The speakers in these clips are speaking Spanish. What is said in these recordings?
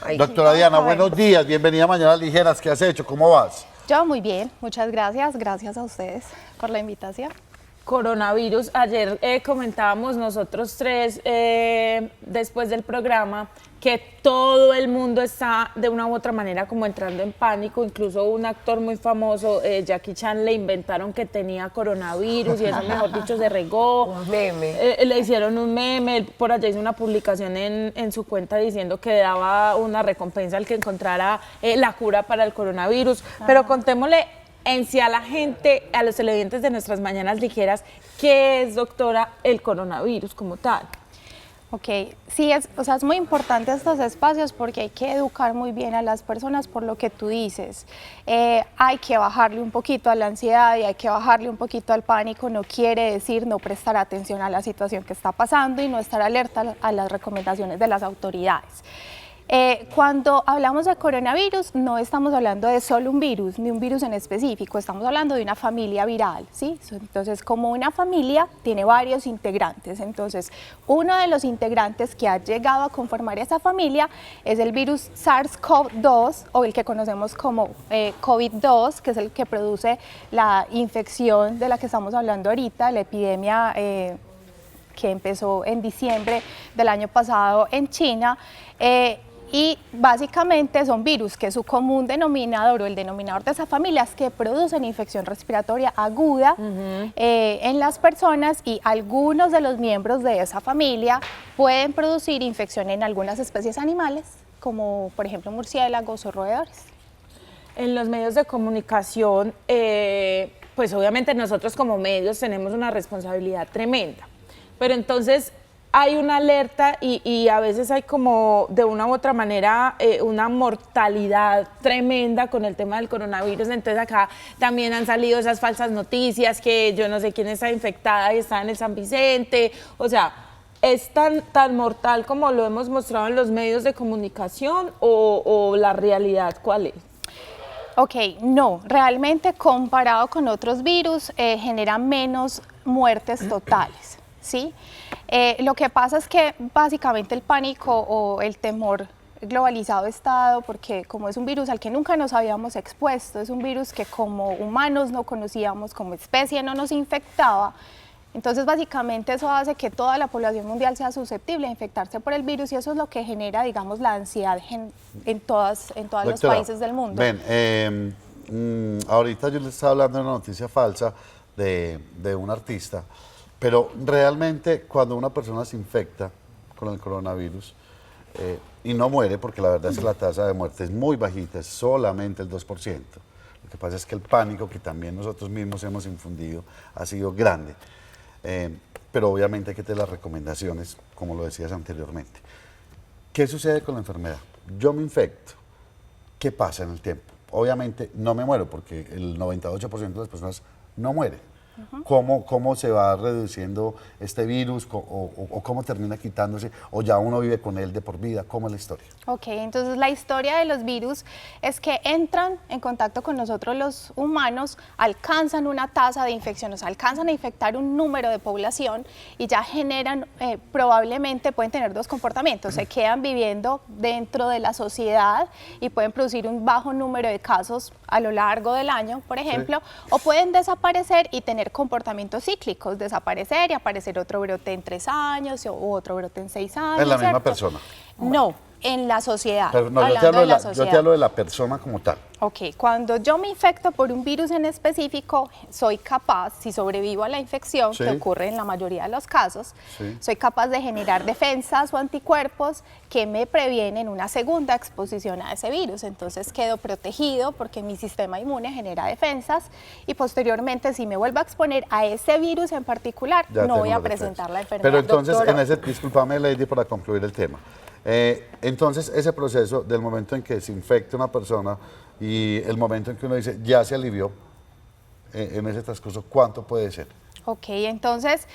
Ay, Doctora Diana, buenos días, bienvenida a Mañanas Ligeras. ¿Qué has hecho? ¿Cómo vas? yo muy bien, muchas gracias. Gracias a ustedes por la invitación. Coronavirus. Ayer comentábamos nosotros tres después del programa que todo el mundo está de una u otra manera como entrando en pánico, incluso un actor muy famoso, Jackie Chan, le inventaron que tenía coronavirus y eso mejor dicho se regó. Un meme. Le hicieron un meme, él por allá hizo una publicación en su cuenta diciendo que daba una recompensa al que encontrara la cura para el coronavirus, pero contémosle en sí a la gente, a los televidentes de nuestras Mañanas Ligeras, ¿qué es, doctora, el coronavirus como tal? Ok, sí, es muy importante estos espacios porque hay que educar muy bien a las personas por lo que tú dices. Hay que bajarle un poquito a la ansiedad y hay que bajarle un poquito al pánico. No quiere decir no prestar atención a la situación que está pasando y no estar alerta a las recomendaciones de las autoridades. Cuando hablamos de coronavirus, no estamos hablando de solo un virus, ni un virus en específico, estamos hablando de una familia viral, ¿sí? Entonces, como una familia tiene varios integrantes, entonces uno de los integrantes que ha llegado a conformar esa familia es el virus SARS-CoV-2 o el que conocemos como COVID-2, que es el que produce la infección de la que estamos hablando ahorita, la epidemia que empezó en diciembre del año pasado en China. Y básicamente son virus que su común denominador o el denominador de esa familia es que producen infección respiratoria aguda en las personas y algunos de los miembros de esa familia pueden producir infección en algunas especies animales, como por ejemplo murciélagos o roedores. En los medios de comunicación, pues obviamente nosotros como medios tenemos una responsabilidad tremenda, pero entonces hay una alerta y a veces hay como de una u otra manera una mortalidad tremenda con el tema del coronavirus. Entonces acá también han salido esas falsas noticias que yo no sé quién está infectada y está en el San Vicente. O sea, ¿es tan mortal como lo hemos mostrado en los medios de comunicación o la realidad cuál es? Ok, no, realmente comparado con otros virus genera menos muertes totales, ¿sí? Lo que pasa es que básicamente el pánico o el temor globalizado está dado porque como es un virus al que nunca nos habíamos expuesto, es un virus que como humanos no conocíamos, como especie no nos infectaba, entonces básicamente eso hace que toda la población mundial sea susceptible a infectarse por el virus y eso es lo que genera, digamos, la ansiedad en todos los países del mundo. Ven, ahorita yo les estaba hablando de una noticia falsa de un artista. Pero realmente cuando una persona se infecta con el coronavirus y no muere, porque la verdad es que la tasa de muerte es muy bajita, es solamente el 2%. Lo que pasa es que el pánico que también nosotros mismos hemos infundido ha sido grande. Pero obviamente hay que tener las recomendaciones, como lo decías anteriormente. ¿Qué sucede con la enfermedad? Yo me infecto. ¿Qué pasa en el tiempo? Obviamente no me muero porque el 98% de las personas no mueren. ¿Cómo se va reduciendo este virus o cómo termina quitándose o ya uno vive con él de por vida? ¿Cómo es la historia? Ok, entonces la historia de los virus es que entran en contacto con nosotros los humanos, alcanzan una tasa de infección, o sea, alcanzan a infectar un número de población y ya generan, probablemente pueden tener dos comportamientos, se quedan viviendo dentro de la sociedad y pueden producir un bajo número de casos a lo largo del año, por ejemplo, o pueden desaparecer y tener comportamientos cíclicos, desaparecer y aparecer otro brote en 3 años o otro brote en 6 años. ¿Es la misma ¿cierto? persona? No, en la sociedad. Pero no, yo te hablo de la persona como tal. Ok, cuando yo me infecto por un virus en específico, soy capaz, si sobrevivo a la infección, que ocurre en la mayoría de los casos, soy capaz de generar defensas o anticuerpos que me previenen una segunda exposición a ese virus. Entonces quedo protegido porque mi sistema inmune genera defensas y posteriormente si me vuelvo a exponer a ese virus en particular, ya no voy a presentar la enfermedad. Pero entonces, discúlpame Lady para concluir el tema. Entonces ese proceso del momento en que se infecta una persona y el momento en que uno dice ya se alivió en ese transcurso, ¿cuánto puede ser? Ok, entonces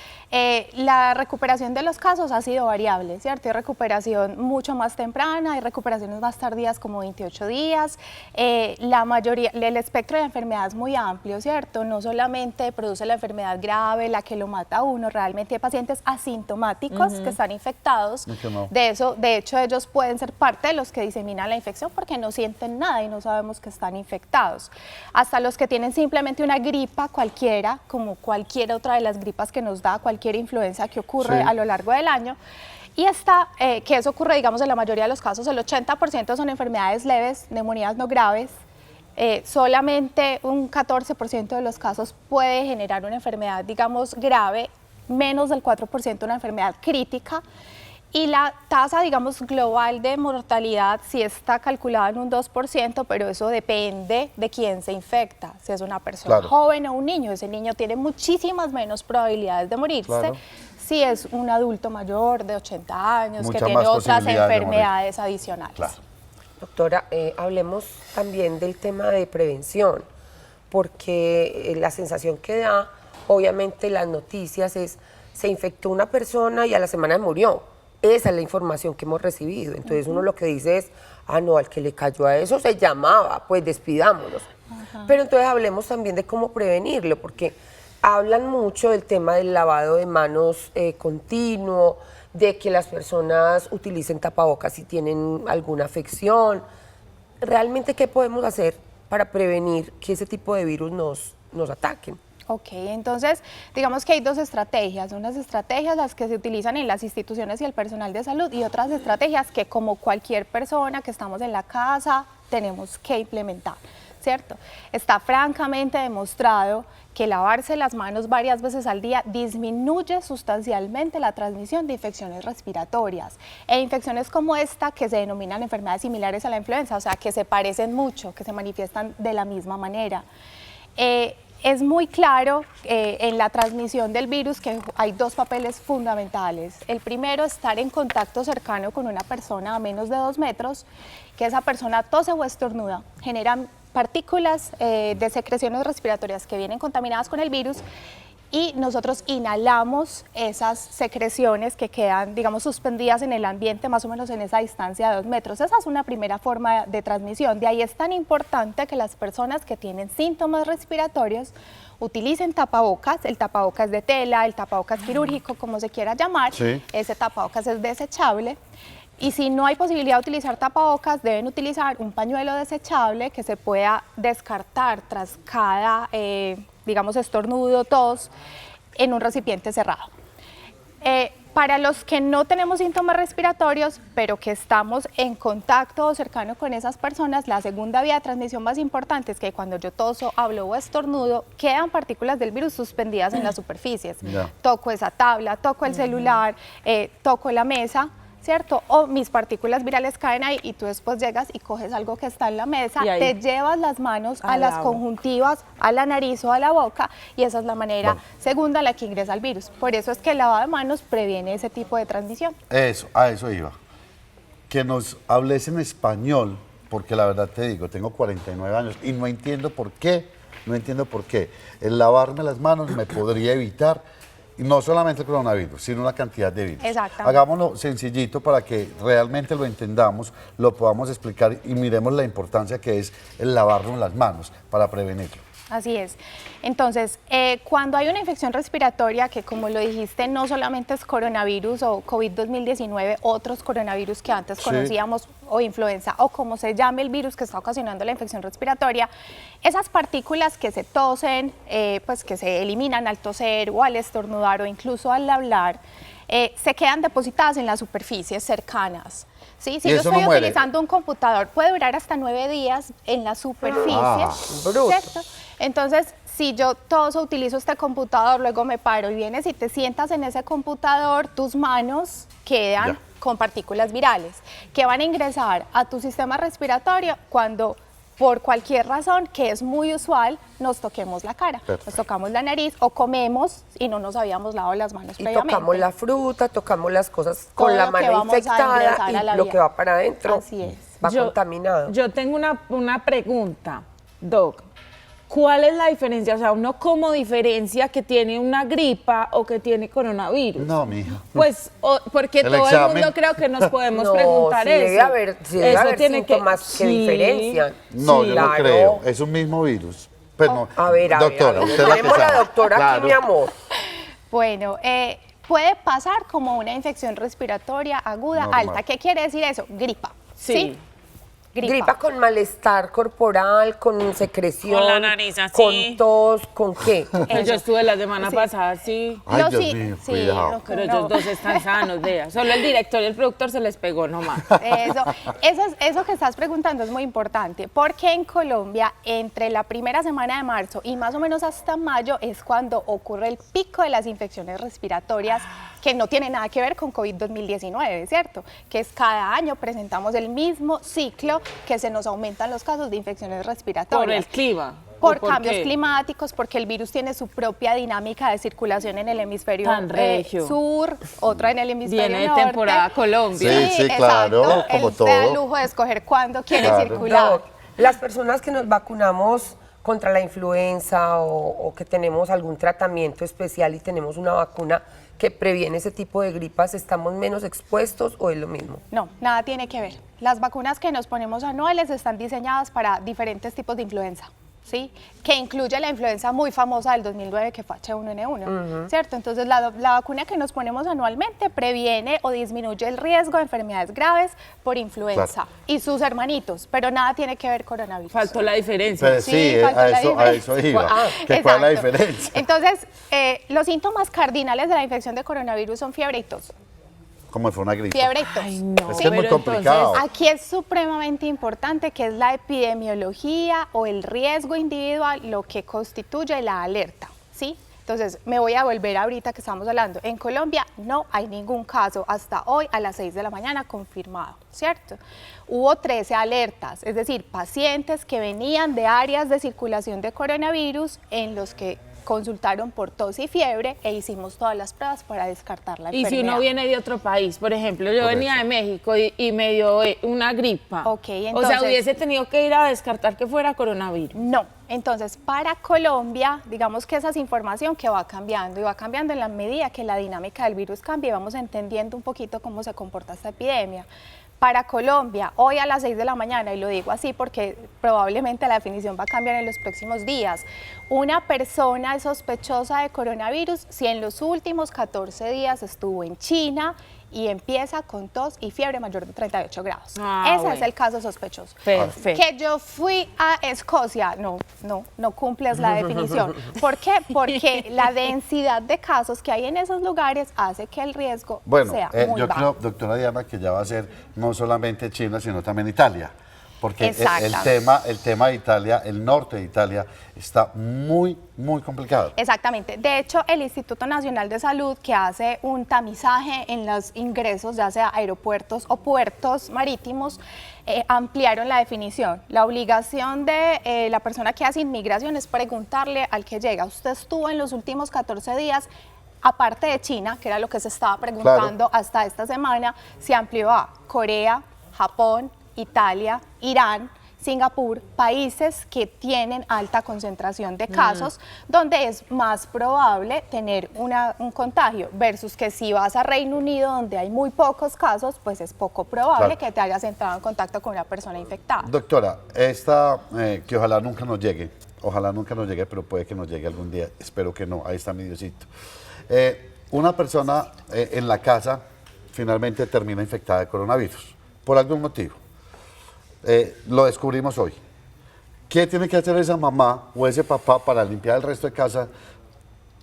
la recuperación de los casos ha sido variable, ¿cierto? Hay recuperación mucho más temprana, hay recuperaciones más tardías como 28 días. La mayoría, el espectro de la enfermedad es muy amplio, ¿cierto? No solamente produce la enfermedad grave, la que lo mata a uno, realmente hay pacientes asintomáticos que están infectados. De hecho, ellos pueden ser parte de los que diseminan la infección porque no sienten nada y no sabemos que están infectados. Hasta los que tienen simplemente una gripa cualquiera, como cualquier otra de las gripas que nos da, cualquier influenza que ocurre a lo largo del año. Y que eso ocurre, digamos, en la mayoría de los casos, el 80% son enfermedades leves, neumonías no graves. Solamente un 14% de los casos puede generar una enfermedad, digamos, grave, menos del 4% una enfermedad crítica. Y la tasa, digamos, global de mortalidad sí está calculada en un 2%, pero eso depende de quién se infecta. Si es una persona joven o un niño, ese niño tiene muchísimas menos probabilidades de morirse. Si es un adulto mayor de 80 años que tiene otras enfermedades adicionales. Doctora, hablemos también del tema de prevención, porque la sensación que da, obviamente, las noticias es, se infectó una persona y a la semana murió. Esa es la información que hemos recibido. Entonces uno lo que dice es, no, al que le cayó a eso se llamaba, pues despidámonos. Pero entonces hablemos también de cómo prevenirlo, porque hablan mucho del tema del lavado de manos continuo, de que las personas utilicen tapabocas si tienen alguna afección. ¿Realmente qué podemos hacer para prevenir que ese tipo de virus nos ataquen? Ok, entonces digamos que hay dos estrategias, unas estrategias las que se utilizan en las instituciones y el personal de salud y otras estrategias que como cualquier persona que estamos en la casa tenemos que implementar, ¿cierto? Está francamente demostrado que lavarse las manos varias veces al día disminuye sustancialmente la transmisión de infecciones respiratorias e infecciones como esta que se denominan enfermedades similares a la influenza, o sea, que se parecen mucho, que se manifiestan de la misma manera. Es muy claro en la transmisión del virus que hay dos papeles fundamentales. El primero, estar en contacto cercano con una persona a menos de 2 metros, que esa persona tose o estornuda, generan partículas de secreciones respiratorias que vienen contaminadas con el virus y nosotros inhalamos esas secreciones que quedan, digamos, suspendidas en el ambiente más o menos en esa distancia de 2 metros. Esa es una primera forma de transmisión. De ahí es tan importante que las personas que tienen síntomas respiratorios utilicen tapabocas. El tapabocas de tela, el tapabocas quirúrgico, como se quiera llamar. Ese tapabocas es desechable. Y si no hay posibilidad de utilizar tapabocas, deben utilizar un pañuelo desechable que se pueda descartar tras cada, digamos, estornudo, tos, en un recipiente cerrado. Para los que no tenemos síntomas respiratorios, pero que estamos en contacto cercano con esas personas, la segunda vía de transmisión más importante es que cuando yo toso, hablo o estornudo, quedan partículas del virus suspendidas en las superficies. Toco esa tabla, toco el celular, toco la mesa, ¿cierto? O mis partículas virales caen ahí y tú después llegas y coges algo que está en la mesa, te llevas las manos a las conjuntivas, a la nariz o a la boca y esa es la manera segunda en la que ingresa el virus. Por eso es que el lavado de manos previene ese tipo de transmisión. A eso iba. Que nos hables en español, porque la verdad te digo, tengo 49 años y no entiendo por qué, el lavarme las manos me podría evitar. Y no solamente el coronavirus, sino una cantidad de virus. Hagámoslo sencillito para que realmente lo entendamos, lo podamos explicar y miremos la importancia que es el lavarnos las manos para prevenirlo. Así es. Entonces, cuando hay una infección respiratoria, que como lo dijiste, no solamente es coronavirus o COVID-2019, otros coronavirus que antes conocíamos, o influenza, o como se llame el virus que está ocasionando la infección respiratoria, esas partículas que se tosen, pues que se eliminan al toser o al estornudar o incluso al hablar, se quedan depositadas en las superficies cercanas. ¿Sí? Si yo estoy utilizando un computador, puede durar hasta 9 días en la superficie, ¿cierto? Entonces, si yo toso, utilizo este computador, luego me paro y vienes y te sientas en ese computador, tus manos quedan con partículas virales que van a ingresar a tu sistema respiratorio cuando, por cualquier razón, que es muy usual, nos toquemos la cara, nos tocamos la nariz o comemos y no nos habíamos lavado las manos previamente. Tocamos la fruta, tocamos las cosas con la mano infectada y lo que va para adentro va contaminado. Yo tengo una pregunta, Doc. ¿cuál es la diferencia? O sea, uno cómo diferencia que tiene una gripa o que tiene coronavirus. No, mija. Pues, porque El todo examen. el mundo creo que nos podemos No, preguntar sí eso. debe haber síntomas que sí. diferencian. No, Sí, yo no claro. creo. Es un mismo virus. Pero no. A ver, doctora, usted es la que tenemos la sabe. doctora Claro. aquí, mi amor. Bueno, puede pasar como una infección respiratoria aguda Normal. alta. ¿Qué quiere decir eso? Gripa. Sí. Gripa con malestar corporal, con secreción. Con la nariz así. Con tos, ¿con qué? Yo estuve la semana pasada, sí. Ay, No, Dios sí, mío, sí, cuidado. no, Pero no. ellos dos están sanos, vea. Solo el director y el productor se les pegó nomás. Eso que estás preguntando es muy importante, porque en Colombia, entre la primera semana de marzo y más o menos hasta mayo, es cuando ocurre el pico de las infecciones respiratorias, que no tiene nada que ver con COVID-2019, ¿cierto? Que es cada año presentamos el mismo ciclo que se nos aumentan los casos de infecciones respiratorias. Por el clima. Por ¿O por cambios qué? climáticos, porque el virus tiene su propia dinámica de circulación en el hemisferio Tan regio. sur, otra en el hemisferio Viene de norte. temporada Colombia. Sí, claro, exacto. como Él se da el todo. lujo de escoger cuándo quiere Claro. circular. Doc, las personas que nos vacunamos contra la influenza o que tenemos algún tratamiento especial y tenemos una vacuna que previene ese tipo de gripas, ¿estamos menos expuestos o es lo mismo? No, nada tiene que ver. Las vacunas que nos ponemos anuales están diseñadas para diferentes tipos de influenza, ¿sí? Que incluye la influenza muy famosa del 2009 que fue H1N1, ¿cierto? Entonces la vacuna que nos ponemos anualmente previene o disminuye el riesgo de enfermedades graves por influenza Claro. y sus hermanitos, pero nada tiene que ver coronavirus. Faltó la diferencia. Pero sí, faltó la a diferencia. eso iba. Ah, ¿Que ¿Cuál es la exacto. diferencia? Entonces, los síntomas cardinales de la infección de coronavirus son fiebre y tos. Como fue una gripe. Fiebre y tos. Ay, no. Es que es muy pero complicado. Aquí es supremamente importante que es la epidemiología o el riesgo individual lo que constituye la alerta, ¿sí? Entonces, me voy a volver ahorita que estamos hablando. En Colombia no hay ningún caso hasta hoy a las 6 de la mañana confirmado, ¿cierto? Hubo 13 alertas, es decir, pacientes que venían de áreas de circulación de coronavirus en los que consultaron por tos y fiebre e hicimos todas las pruebas para descartar la Y enfermedad. si uno viene de otro país, por ejemplo, yo Por venía eso. de México y me dio una gripa. Ok, O sea, entonces- hubiese tenido que ir a descartar que fuera coronavirus. No, entonces para Colombia, digamos que esa es información que va cambiando y va cambiando en la medida que la dinámica del virus cambia y vamos entendiendo un poquito cómo se comporta esta epidemia. Para Colombia, hoy a las 6 de la mañana, y lo digo así porque probablemente la definición va a cambiar en los próximos días, una persona es sospechosa de coronavirus si en los últimos 14 días estuvo en China y empieza con tos y fiebre mayor de 38 grados. Ah, Ese es bueno. el caso sospechoso. Perfecto. Que yo fui a Escocia, no cumples la definición. ¿Por qué? Porque la densidad de casos que hay en esos lugares hace que el riesgo Bueno, sea muy yo bajo. creo, doctora Diana, que ya va a ser no solamente China, sino también Italia. Porque el Exactamente. tema de Italia, el norte de Italia, está muy, muy complicado. Exactamente. De hecho, el Instituto Nacional de Salud, que hace un tamizaje en los ingresos, ya sea aeropuertos o puertos marítimos, ampliaron la definición. La obligación de la persona que hace inmigración es preguntarle al que llega, ¿usted estuvo en los últimos 14 días? Aparte de China, que era lo que se estaba preguntando hasta esta semana, se amplió a Corea, Japón, Italia, Irán, Singapur, países que tienen alta concentración de casos, donde es más probable tener un contagio, versus que si vas a Reino Unido, donde hay muy pocos casos, pues es poco probable Claro. que te hayas entrado en contacto con una persona infectada. Doctora, que ojalá nunca nos llegue, pero puede que nos llegue algún día, espero que no, ahí está mi Diosito. Una persona en la casa finalmente termina infectada de coronavirus, por algún motivo. Lo descubrimos hoy. ¿Qué tiene que hacer esa mamá o ese papá para limpiar el resto de casa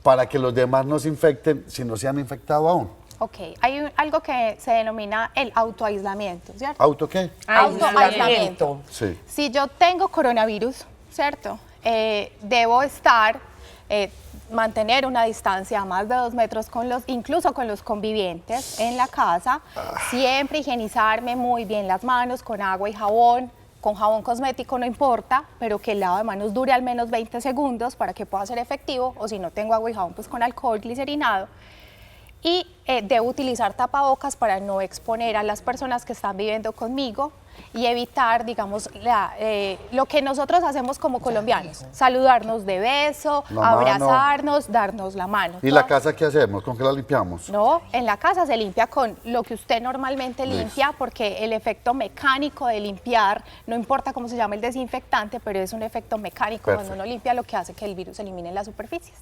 para que los demás no se infecten si no se han infectado aún? Ok, hay algo que se denomina el autoaislamiento, ¿cierto? ¿Auto qué? Autoaislamiento. Sí. Si yo tengo coronavirus, ¿cierto? Debo mantener una distancia a más de 2 metros incluso con los convivientes en la casa, siempre higienizarme muy bien las manos con agua y jabón, con jabón cosmético no importa, pero que el lavado de manos dure al menos 20 segundos para que pueda ser efectivo, o si no tengo agua y jabón, pues con alcohol glicerinado. y debo utilizar tapabocas para no exponer a las personas que están viviendo conmigo y evitar, digamos, lo que nosotros hacemos como colombianos, saludarnos de beso, La mano. abrazarnos, darnos la mano. ¿Y la casa qué hacemos? ¿Con qué la limpiamos? No, en la casa se limpia con lo que usted normalmente limpia, porque el efecto mecánico de limpiar, no importa cómo se llama el desinfectante, pero es un efecto mecánico. Perfecto. Cuando uno limpia, lo que hace que el virus se elimine en las superficies.